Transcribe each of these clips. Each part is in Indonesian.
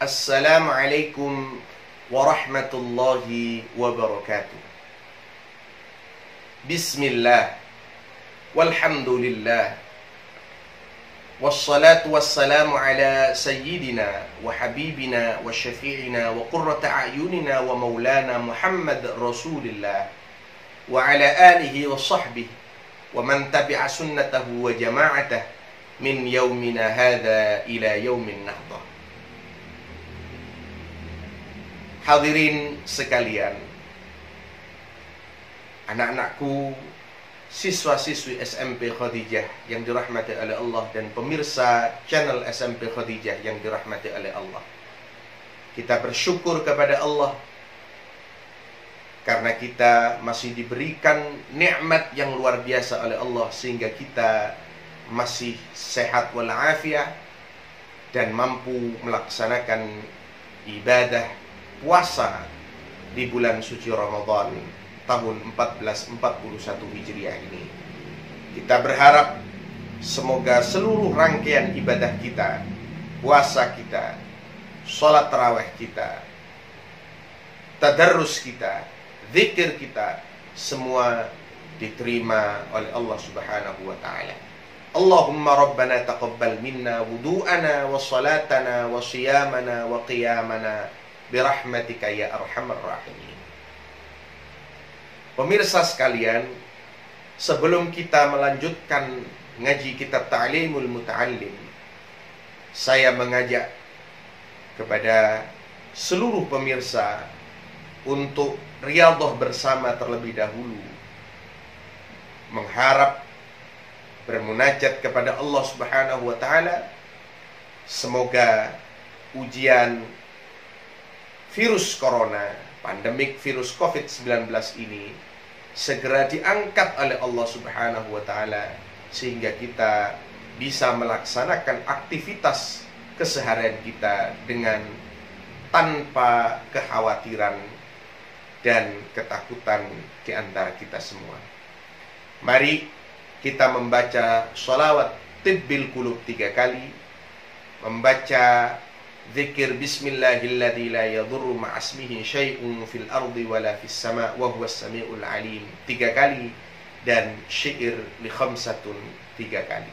Assalamualaikum warahmatullahi wabarakatuh. Bismillah, walhamdulillah, wassalatu wassalamu ala sayyidina wa habibina wa syafi'ina wa qurrata a'yunina wa maulana Muhammad Rasulillah wa ala alihi wa sahbihi wa man tabi'a sunnatahu wa jama'atah min yaumina hadha ila yaumin nahdah. Hadirin sekalian, anak-anakku, siswa-siswi SMP Khadijah yang dirahmati oleh Allah dan pemirsa channel SMP Khadijah yang dirahmati oleh Allah. Kita bersyukur kepada Allah karena kita masih diberikan nikmat yang luar biasa oleh Allah sehingga kita masih sehat walafiat dan mampu melaksanakan ibadah puasa di bulan suci Ramadan tahun 1441 Hijriah ini. Kita berharap semoga seluruh rangkaian ibadah kita, puasa kita, sholat tarawih kita, tadarrus kita, zikir kita, semua diterima oleh Allah Subhanahu wa ta'ala. Allahumma rabbana taqabbal minna wudu'ana wa salatana wa siyamana wa qiyamana birahmatika ya arhamar rahimin. Pemirsa sekalian, sebelum kita melanjutkan ngaji kitab Ta'limul Muta'allim, saya mengajak kepada seluruh pemirsa untuk riyadhah bersama terlebih dahulu, mengharap bermunajat kepada Allah Subhanahu wa ta'ala. Semoga ujian virus corona, pandemik virus COVID-19 ini segera diangkat oleh Allah Subhanahu wa ta'ala sehingga kita bisa melaksanakan aktivitas keseharian kita dengan tanpa kekhawatiran dan ketakutan di antara kita semua. Mari kita membaca sholawat tibbil qulub 3 kali, membaca zikir bismillahilladzi la yadurru ma'asmihi syai'un fil ardi wala fis sama' wa huwas sami'ul alim 3 kali, dan syair li khamsatun 3 kali.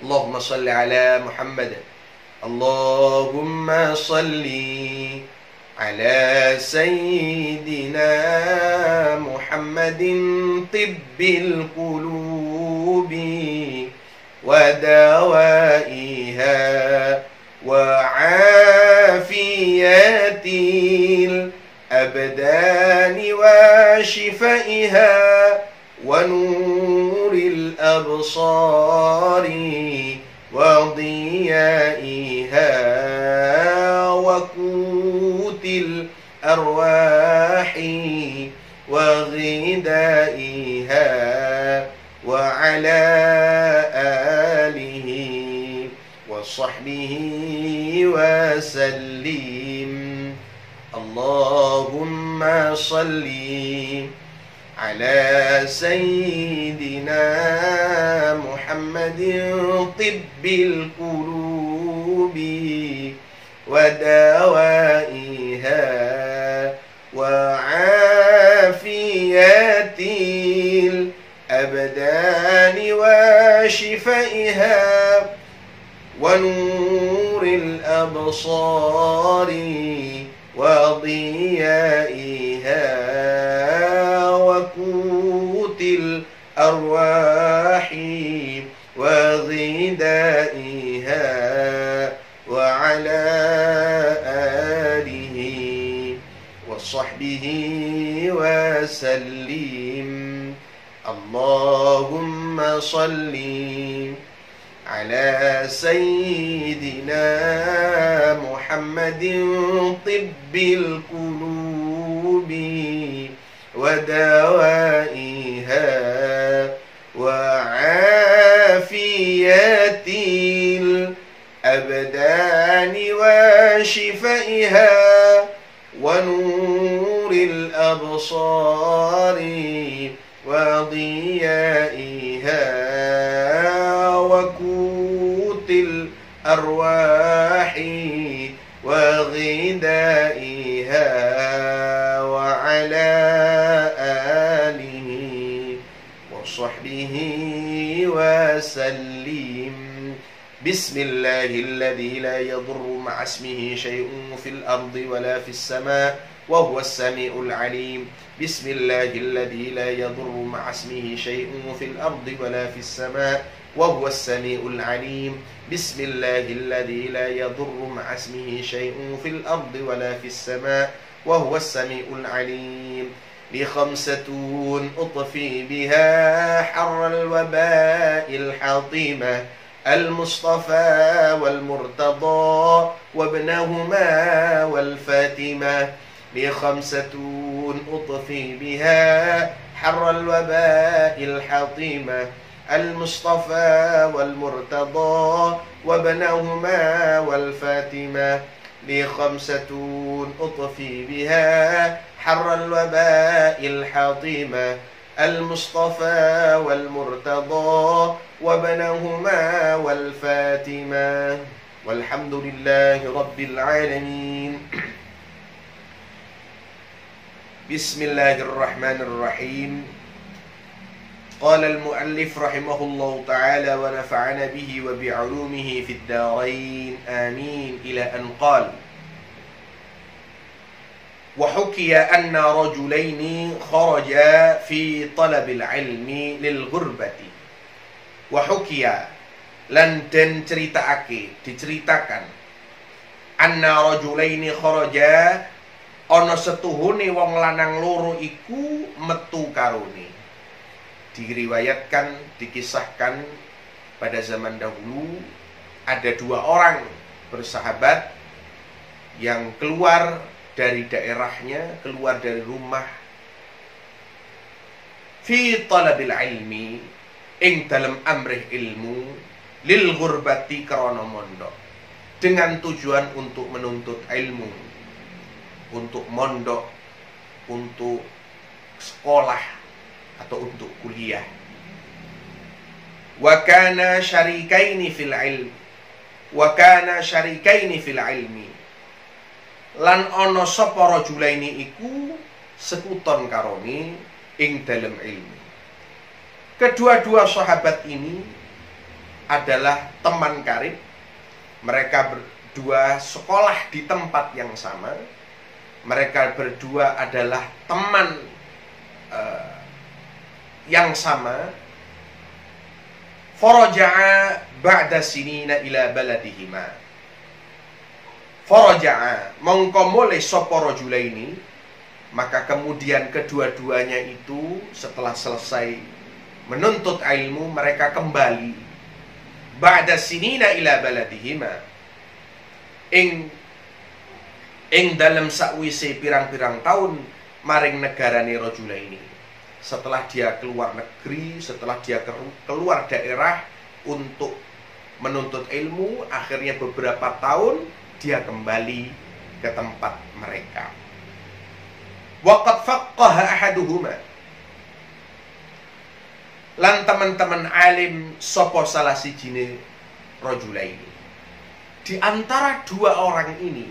Allahumma salli ala Muhammad, Allahumma salli ala sayyidina Muhammadin tibbil qulubi wa dawaiha wa afiyatil abdani wa shifaiha wa nuril absari wa diyaiha wa qutil arwahi wa ghidaiha wa ala alihi wa sahbihi wa sallim. Allahumma salli ala sayyidina Muhammadin tibbil qulubi wa dawaiha wa afiyatil abdani wa shifaiha wa nuril absari wa diyaiha wa qutil arwahi wa ghidaiha wa ala alihi wa sahbihi wa sallim. Allahumma salli ala sayyidina محمد طب القلوب ودوائها وعافية الأبدان وشفائها ونور الأبصار وضيائها وقوت الأرواح وغذائها وعلى آله وصحبه وسلم. بسم الله الذي لا يضر مع اسمه شيء في الأرض ولا في السماء وهو السميع العليم. بسم الله الذي لا يضر مع اسمه شيء في الأرض ولا في السماء وهو السميع العليم. بسم الله الذي لا يضر مع اسمه شيء في الأرض ولا في السماء وهو السميع العليم. لخمسة أطفي بها حر الوباء الحطيمة المصطفى والمرتضى وابنهما والفاتمة. لخمسة أطفي بها حر الوباء الحطيمة المصطفى والمرتضى وابنهما والفاتمة. لخمسة أطفي بها حر الوباء الحطيمة المصطفى والمرتضى وابنهما والفاتمة. والحمد لله رب العالمين. بسم الله الرحمن الرحيم. قال المؤلف رحمه الله تعالى ونفعنا به وبعلومه في الدارين آمين إلى أن قال: وحكي أن رجلين خرجا في طلب العلم للغربة. وحكي lan den diceritakan anna rajulaini kharaja ana setuhune wong lanang loro iku metu karone. Diriwayatkan, dikisahkan pada zaman dahulu ada dua orang bersahabat yang keluar dari daerahnya, keluar dari rumah fi talabil ilmi ing dalam amrih ilmu lil ghurbati krana mondok, dengan tujuan untuk menuntut ilmu, untuk mondok, untuk sekolah atau untuk kuliah. Wa kana syarikaini fil ilmi, wa kana syarikaini fil ilmi, lan ana sapa rajulaini iku sekuton karone ing dalem ilmu. Kedua-dua sahabat ini adalah teman karib. Mereka berdua sekolah di tempat yang sama. Mereka berdua adalah teman yang sama. Faraja'a ba'da sinina ila baladihima. Faraja'a mongko mulai sapa rajulaini, maka kemudian kedua-duanya itu setelah selesai menuntut ilmu mereka kembali ba'da sinina ila baladihima ing dalam sakwise pirang-pirang tahun maring negarane rajulaini. Setelah dia keluar negeri, setelah dia keluar daerah untuk menuntut ilmu, akhirnya beberapa tahun dia kembali ke tempat mereka. Waqad faqqaha ahaduhuma, lan teman-teman alim sapa salah sijine rajulaini. Di antara dua orang ini,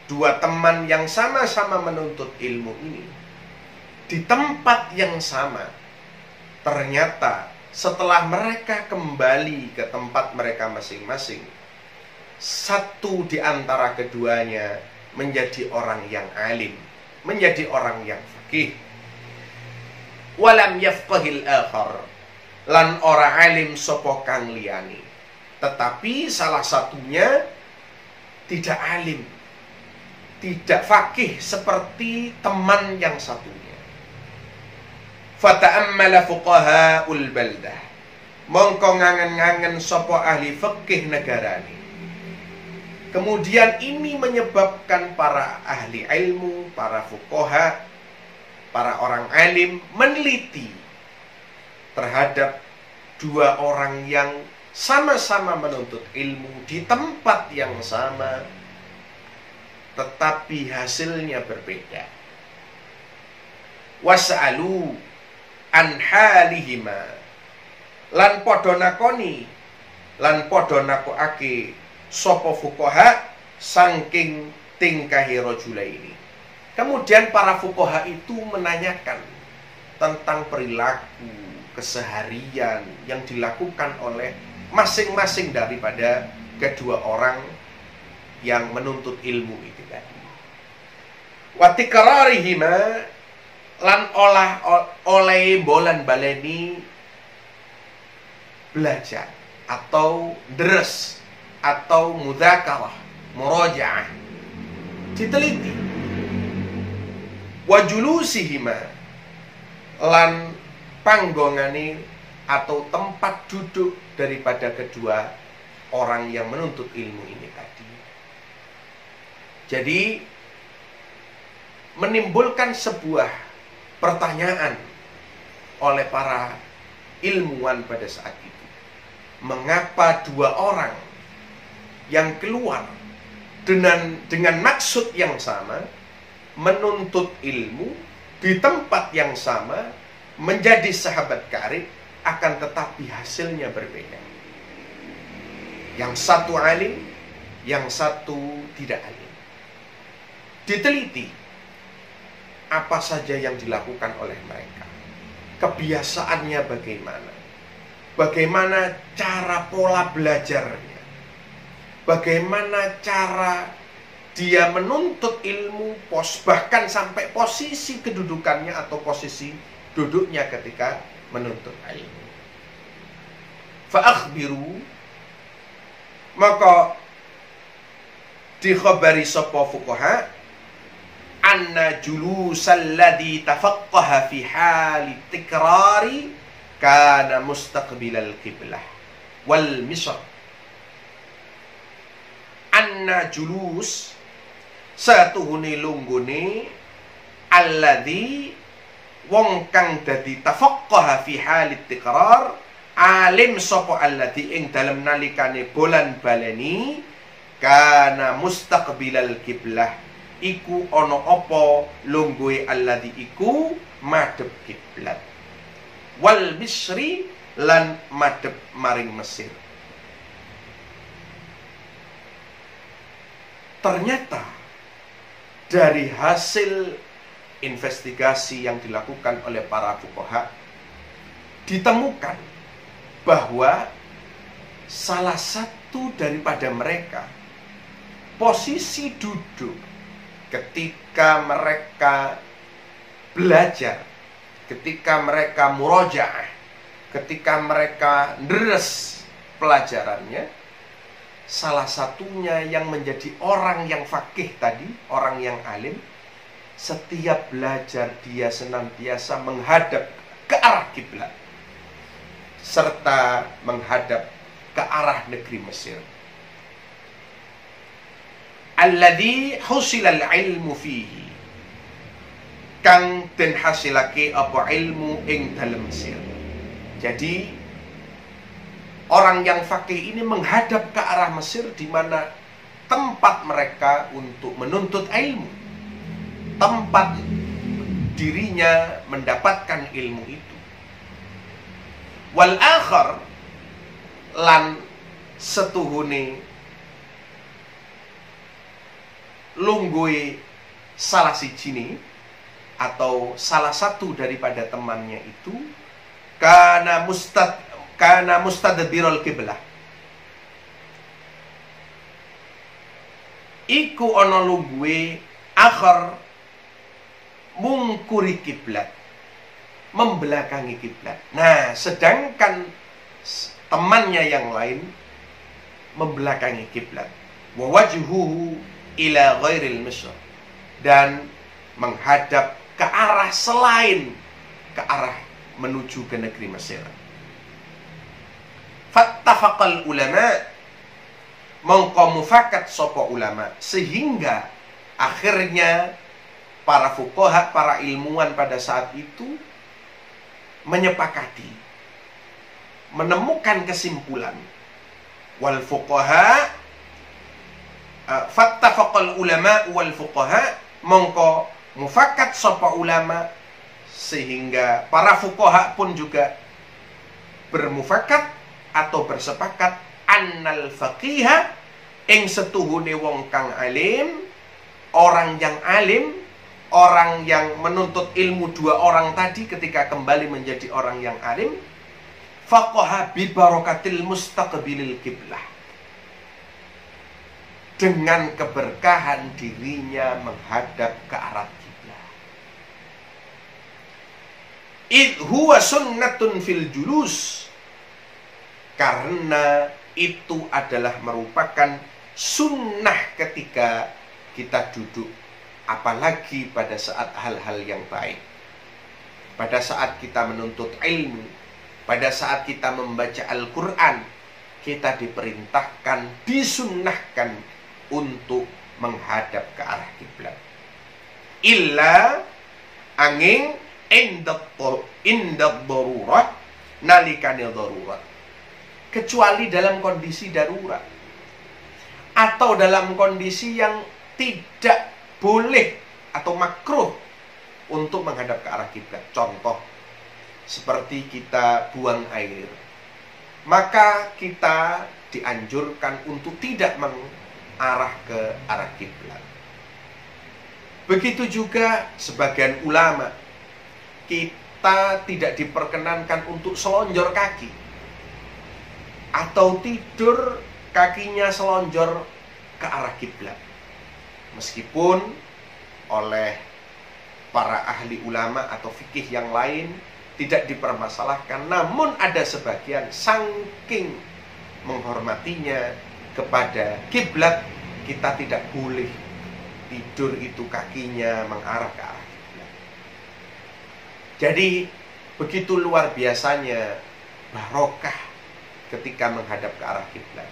dua teman yang sama-sama menuntut ilmu ini, di tempat yang sama, ternyata setelah mereka kembali ke tempat mereka masing-masing, satu di antara keduanya menjadi orang yang alim, menjadi orang yang faqih. Walam yafqahil akhar, lan ora alim sapa kang liyane. Tetapi salah satunya tidak alim, tidak faqih seperti teman yang satunya. Fata'ammala fuqaha'ul baldah, mongko ngangen-ngangen sapa ahli fikih negarane. Kemudian ini menyebabkan para ahli ilmu, para fuqaha, para orang alim meneliti terhadap dua orang yang sama-sama menuntut ilmu di tempat yang sama, tetapi hasilnya berbeda. Was'alu an halihima, lan padha nakoni lan padha nakoake sapa fuqaha saking tingkahi rajulaini. Kemudian para fuqaha itu menanyakan tentang perilaku keseharian yang dilakukan oleh masing-masing daripada kedua orang yang menuntut ilmu itu tadi. Wa tikrarihima, lan oleh bolan baleni belajar atau deres atau mudzakarah, murajaah, diteliti. Wa julusihima, lan panggongane atau tempat duduk daripada kedua orang yang menuntut ilmu ini tadi. Jadi menimbulkan sebuah pertanyaan oleh para ilmuwan pada saat itu. Mengapa dua orang yang keluar dengan maksud yang sama, menuntut ilmu di tempat yang sama, menjadi sahabat karib, akan tetapi hasilnya berbeda. Yang satu alim, yang satu tidak alim. Diteliti apa saja yang dilakukan oleh mereka, kebiasaannya bagaimana, bagaimana cara pola belajarnya, bagaimana cara dia menuntut ilmu, bahkan sampai posisi kedudukannya atau posisi duduknya ketika menuntut ilmu. Fa'akhbiru, maka dikhabari sapa fuqaha anna julusal ladzi tafaqqaha fi hali tikrari kana mustaqbilal qiblah wal misr. Anna julus satuhune lunggune alladzi wong kang dadi tafaqqaha fi hali tikrar, alim sapa alladzi ing dalem nalikane bolan baleni kana mustaqbilal qiblah, iku ana apa lungguhe alladzi iku madhep kiblat, wal misri lan madhep maring Mesir. Ternyata dari hasil investigasi yang dilakukan oleh para fuqaha ditemukan bahwa salah satu daripada mereka posisi duduk ketika mereka belajar, ketika mereka murojaah, ketika mereka deres pelajarannya, salah satunya yang menjadi orang yang faqih tadi, orang yang alim, setiap belajar dia senantiasa menghadap ke arah kiblat serta menghadap ke arah negeri Mesir. Alladzi husilal ilmu fihi, kang den hasilake apa ilmu ing dalem Mesir. Jadi orang yang faqih ini menghadap ke arah Mesir, di mana tempat mereka untuk menuntut ilmu, tempat dirinya mendapatkan ilmu itu. Wal akhar, lan setuhune lungguhe salah sijine atau salah satu daripada temannya itu kana mustadbirul qiblah, iku ana lungguhe akhar mungkuri kiblat, membelakangi kiblat. Nah, sedangkan temannya yang lain membelakangi kiblat. Wa wajhuhu ila ghairil misr, dan menghadap ke arah selain ke arah menuju ke negeri Mesir. Fattafaqal ulama, mongko mufakat sapa ulama, sehingga akhirnya para fuqaha, para ilmuwan pada saat itu menyepakati, menemukan kesimpulan. Wal fuqaha fattafaqal ulama wal fuqaha, mongko mufakat sapa ulama, sehingga para fuqaha pun juga bermufakat atau bersepakat annal faqiha ing setuhune wong kang alim, orang yang alim, orang yang menuntut ilmu, dua orang tadi ketika kembali menjadi orang yang alim, faqaha bi barakatil mustaqbilil qiblah, dengan keberkahan dirinya menghadap ke arah kiblat. Id huwa sunnatun fil julus, karena itu adalah merupakan sunnah ketika kita duduk, apalagi pada saat hal-hal yang baik, pada saat kita menuntut ilmu, pada saat kita membaca Al-Quran, kita diperintahkan, disunnahkan untuk menghadap ke arah kiblat. Illa angin indat darurat, nalikane darurat, kecuali dalam kondisi darurat atau dalam kondisi yang tidak boleh atau makruh untuk menghadap ke arah kiblat. Contoh seperti kita buang air, maka kita dianjurkan untuk tidak mengarah ke arah kiblat. Begitu juga sebagian ulama, kita tidak diperkenankan untuk selonjor kaki atau tidur kakinya selonjor ke arah kiblat. Meskipun oleh para ahli ulama atau fikih yang lain tidak dipermasalahkan, namun ada sebagian saking menghormatinya kepada kiblat, kita tidak boleh tidur itu kakinya mengarah ke arah kiblat. Jadi begitu luar biasanya barokah ketika menghadap ke arah kiblat.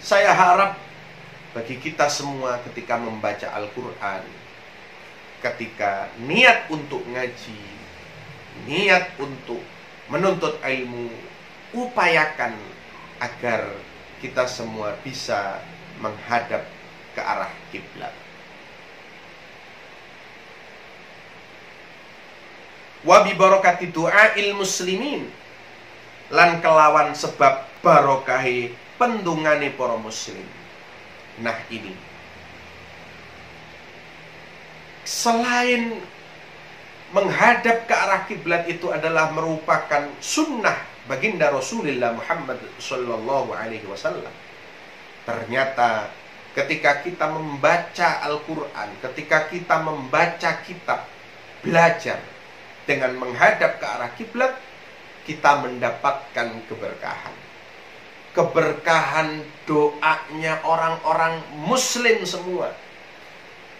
Saya harap bagi kita semua ketika membaca Al-Quran, ketika niat untuk ngaji, niat untuk menuntut ilmu, upayakan agar kita semua bisa menghadap ke arah kiblat. Wa bi barakati du'ail muslimin, lan kelawan sebab barokahi pendungane para muslim. Nah ini, selain menghadap ke arah kiblat itu adalah merupakan sunnah baginda Rasulullah Muhammad sallallahu alaihi wasallam. Ternyata ketika kita membaca Al-Quran, ketika kita membaca kitab, belajar dengan menghadap ke arah kiblat, kita mendapatkan keberkahan. Keberkahan doanya orang-orang muslim semua,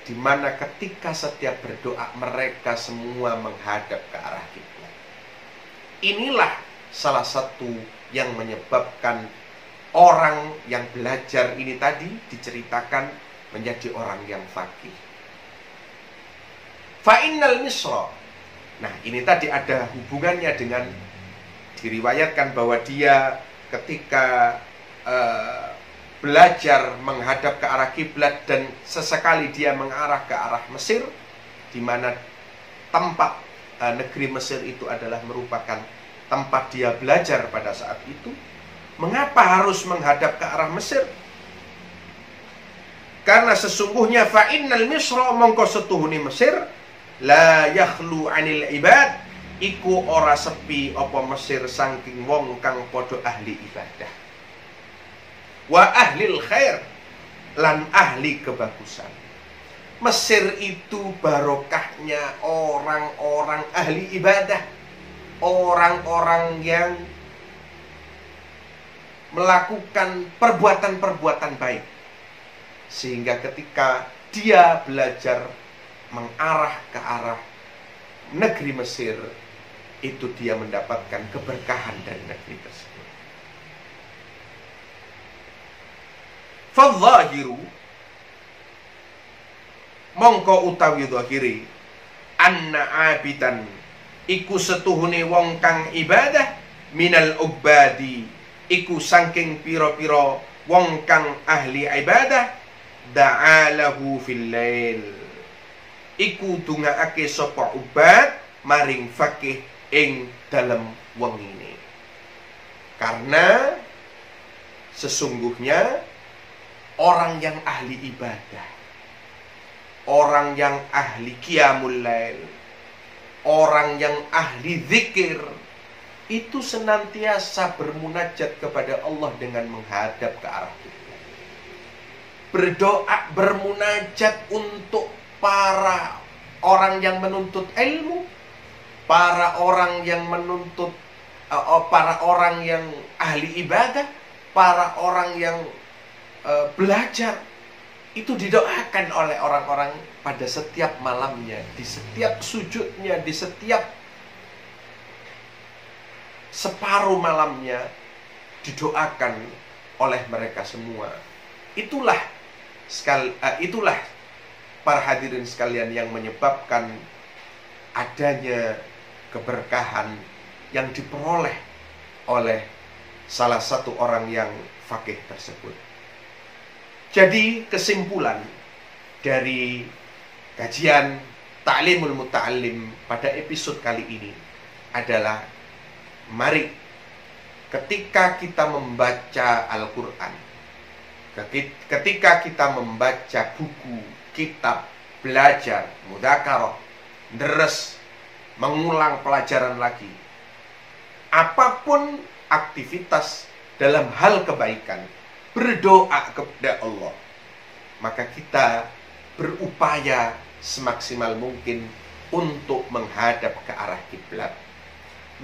di mana ketika setiap berdoa mereka semua menghadap ke arah kiblat. Inilah salah satu yang menyebabkan orang yang belajar ini tadi diceritakan menjadi orang yang faqih. Fa'innal misra. Nah, ini tadi ada hubungannya dengan diriwayatkan bahwa dia ketika belajar menghadap ke arah kiblat dan sesekali dia mengarah ke arah Mesir, di mana tempat negeri Mesir itu adalah merupakan tempat dia belajar pada saat itu. Mengapa harus menghadap ke arah Mesir? Karena sesungguhnya fa'innal misra, mongko setuhuni Mesir, la yakhlu anil ibad, iku ora sepi apa Mesir saking wong kang padha ahli ibadah, wa ahlil khair, lan ahli kebagusan. Mesir itu barokahnya orang-orang ahli ibadah, orang-orang yang melakukan perbuatan-perbuatan baik, sehingga ketika dia belajar mengarah ke arah negeri Mesir, itu dia mendapatkan keberkahan dari negeri tersebut. Fadzahiru mongko utawi zahiri anna abidan iku setuhune wong kang ibadah minal ubadi iku saking pira-pira wong kang ahli ibadah da'alahu fil lail iku dungaake sapa ubad maring fakih ing dalem wengine. Karena sesungguhnya orang yang ahli ibadah, orang yang ahli qiyamul lail, orang yang ahli zikir itu senantiasa bermunajat kepada Allah dengan menghadap ke arah kiblat. Berdoa, bermunajat untuk para orang yang menuntut ilmu, para orang yang menuntut, para orang yang ahli ibadah, para orang yang belajar. Itu didoakan oleh orang-orang pada setiap malamnya, di setiap sujudnya, di setiap separuh malamnya didoakan oleh mereka semua. Itulah para hadirin sekalian yang menyebabkan adanya keberkahan yang diperoleh oleh salah satu orang yang faqih tersebut. Jadi kesimpulan dari kajian Ta'limul Muta'allim pada episode kali ini adalah, mari ketika kita membaca Al-Quran, ketika kita membaca buku, kitab, belajar, mudzakarah, deres, mengulang pelajaran lagi, apapun aktivitas dalam hal kebaikan, berdoa kepada Allah, maka kita berupaya semaksimal mungkin untuk menghadap ke arah kiblat,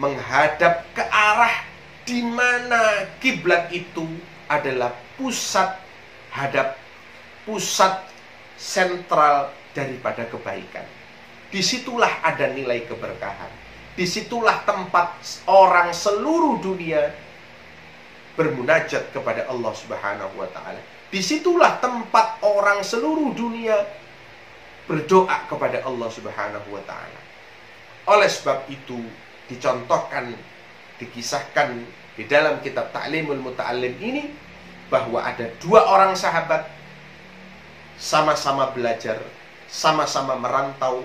menghadap ke arah di mana kiblat itu adalah pusat sentral daripada kebaikan. Disitulah ada nilai keberkahan. Disitulah tempat orang seluruh dunia bermunajat kepada Allah Subhanahu wa ta'ala. Disitulah tempat orang seluruh dunia berdoa kepada Allah Subhanahu wa ta'ala. Oleh sebab itu dicontohkan, dikisahkan di dalam kitab Ta'limul Muta'allim ini bahwa ada dua orang sahabat sama-sama belajar, sama-sama merantau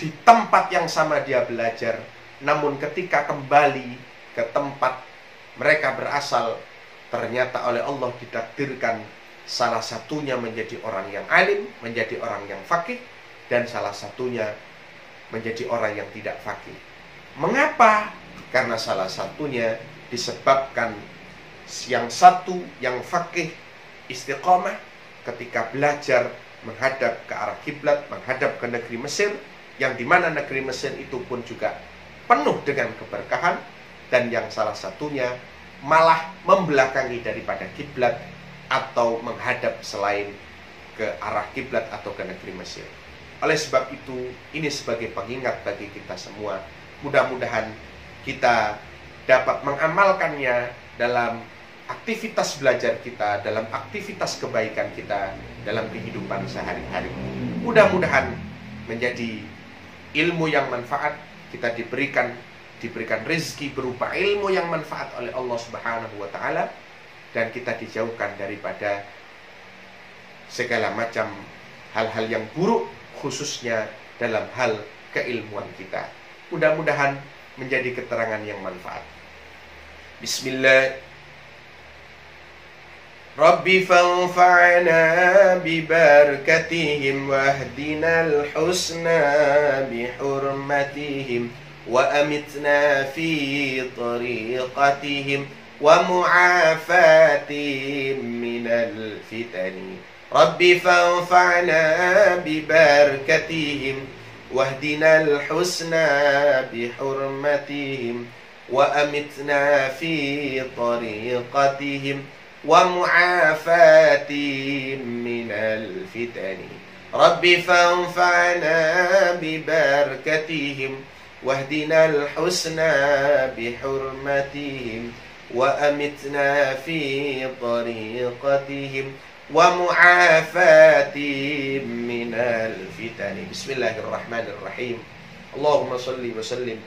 di tempat yang sama dia belajar, namun ketika kembali ke tempat mereka berasal, ternyata oleh Allah ditakdirkan salah satunya menjadi orang yang alim, menjadi orang yang faqih, dan salah satunya menjadi orang yang tidak faqih. Mengapa? Karena salah satunya disebabkan yang satu yang faqih istiqamah ketika belajar menghadap ke arah kiblat, menghadap ke negeri Mesir, yang dimana negeri Mesir itu pun juga penuh dengan keberkahan, dan yang salah satunya malah membelakangi daripada kiblat atau menghadap selain ke arah kiblat atau ke negeri Mesir. Oleh sebab itu, ini sebagai pengingat bagi kita semua. Mudah-mudahan kita dapat mengamalkannya dalam aktivitas belajar kita, dalam aktivitas kebaikan kita, dalam kehidupan sehari-hari. Mudah-mudahan menjadi ilmu yang manfaat, kita diberikan rezeki berupa ilmu yang manfaat oleh Allah Subhanahu wa ta'ala, dan kita dijauhkan daripada segala macam hal-hal yang buruk, khususnya dalam hal keilmuan kita. Mudah-mudahan menjadi keterangan yang manfaat. Bismillah. Rabbi fanfa'na bibarakatihim wahdinal husna bihurmatihim wa amitna fi tariqatihim wa mu'afatihim minal fitani. Rabbi fanfa'na bibarakatihim wahdinal husna bihurmatihim wa amitna fi tariqatihim wa mu'afatihim minal fitani. Rabbi fanfa'na bibarakatihim wahdinal husna bihurmatihim وأمتنا في طريقتهم ومعافاتهم من الفتن. بسم الله الرحمن الرحيم. اللهم صل وسلم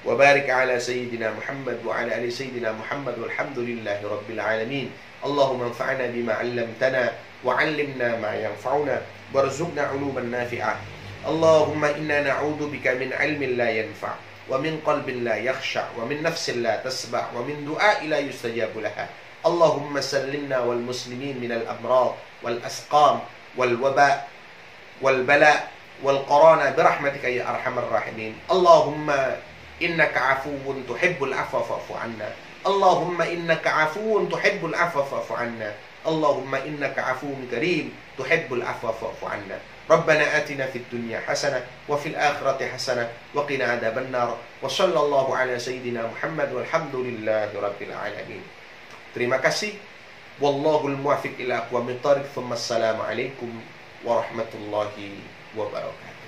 وبارك على سيدنا محمد وعلى آل سيدنا محمد والحمد لله رب العالمين. اللهم انفعنا بما علمتنا وعلمنا ما ينفعنا وارزقنا علوما نافعة. اللهم إنا نعوذ بك من علم لا ينفع ومن قلب لا يخشع ومن نفس لا تسبع ومن دعاء لا يستجاب لها. اللهم سلمنا والمسلمين من الأمراض والأسقام والوباء والبلاء والقرانة برحمتك يا أرحم الراحمين. اللهم إنك عفو تحب العفو فاعف عنا. اللهم إنك عفو تحب العفو فاعف عنا. اللهم إنك عفو كريم تحب العفو فاعف عنا. ربنا آتنا في الدنيا حسنة وفي الآخرة حسنة وقنا عذاب النار. وصلى الله على سيدنا محمد والحمد لله رب العالمين. Terima kasih. Wallahul muwaffiq ila aqwamit thoriq. Assalamualaikum warahmatullahi wabarakatuh.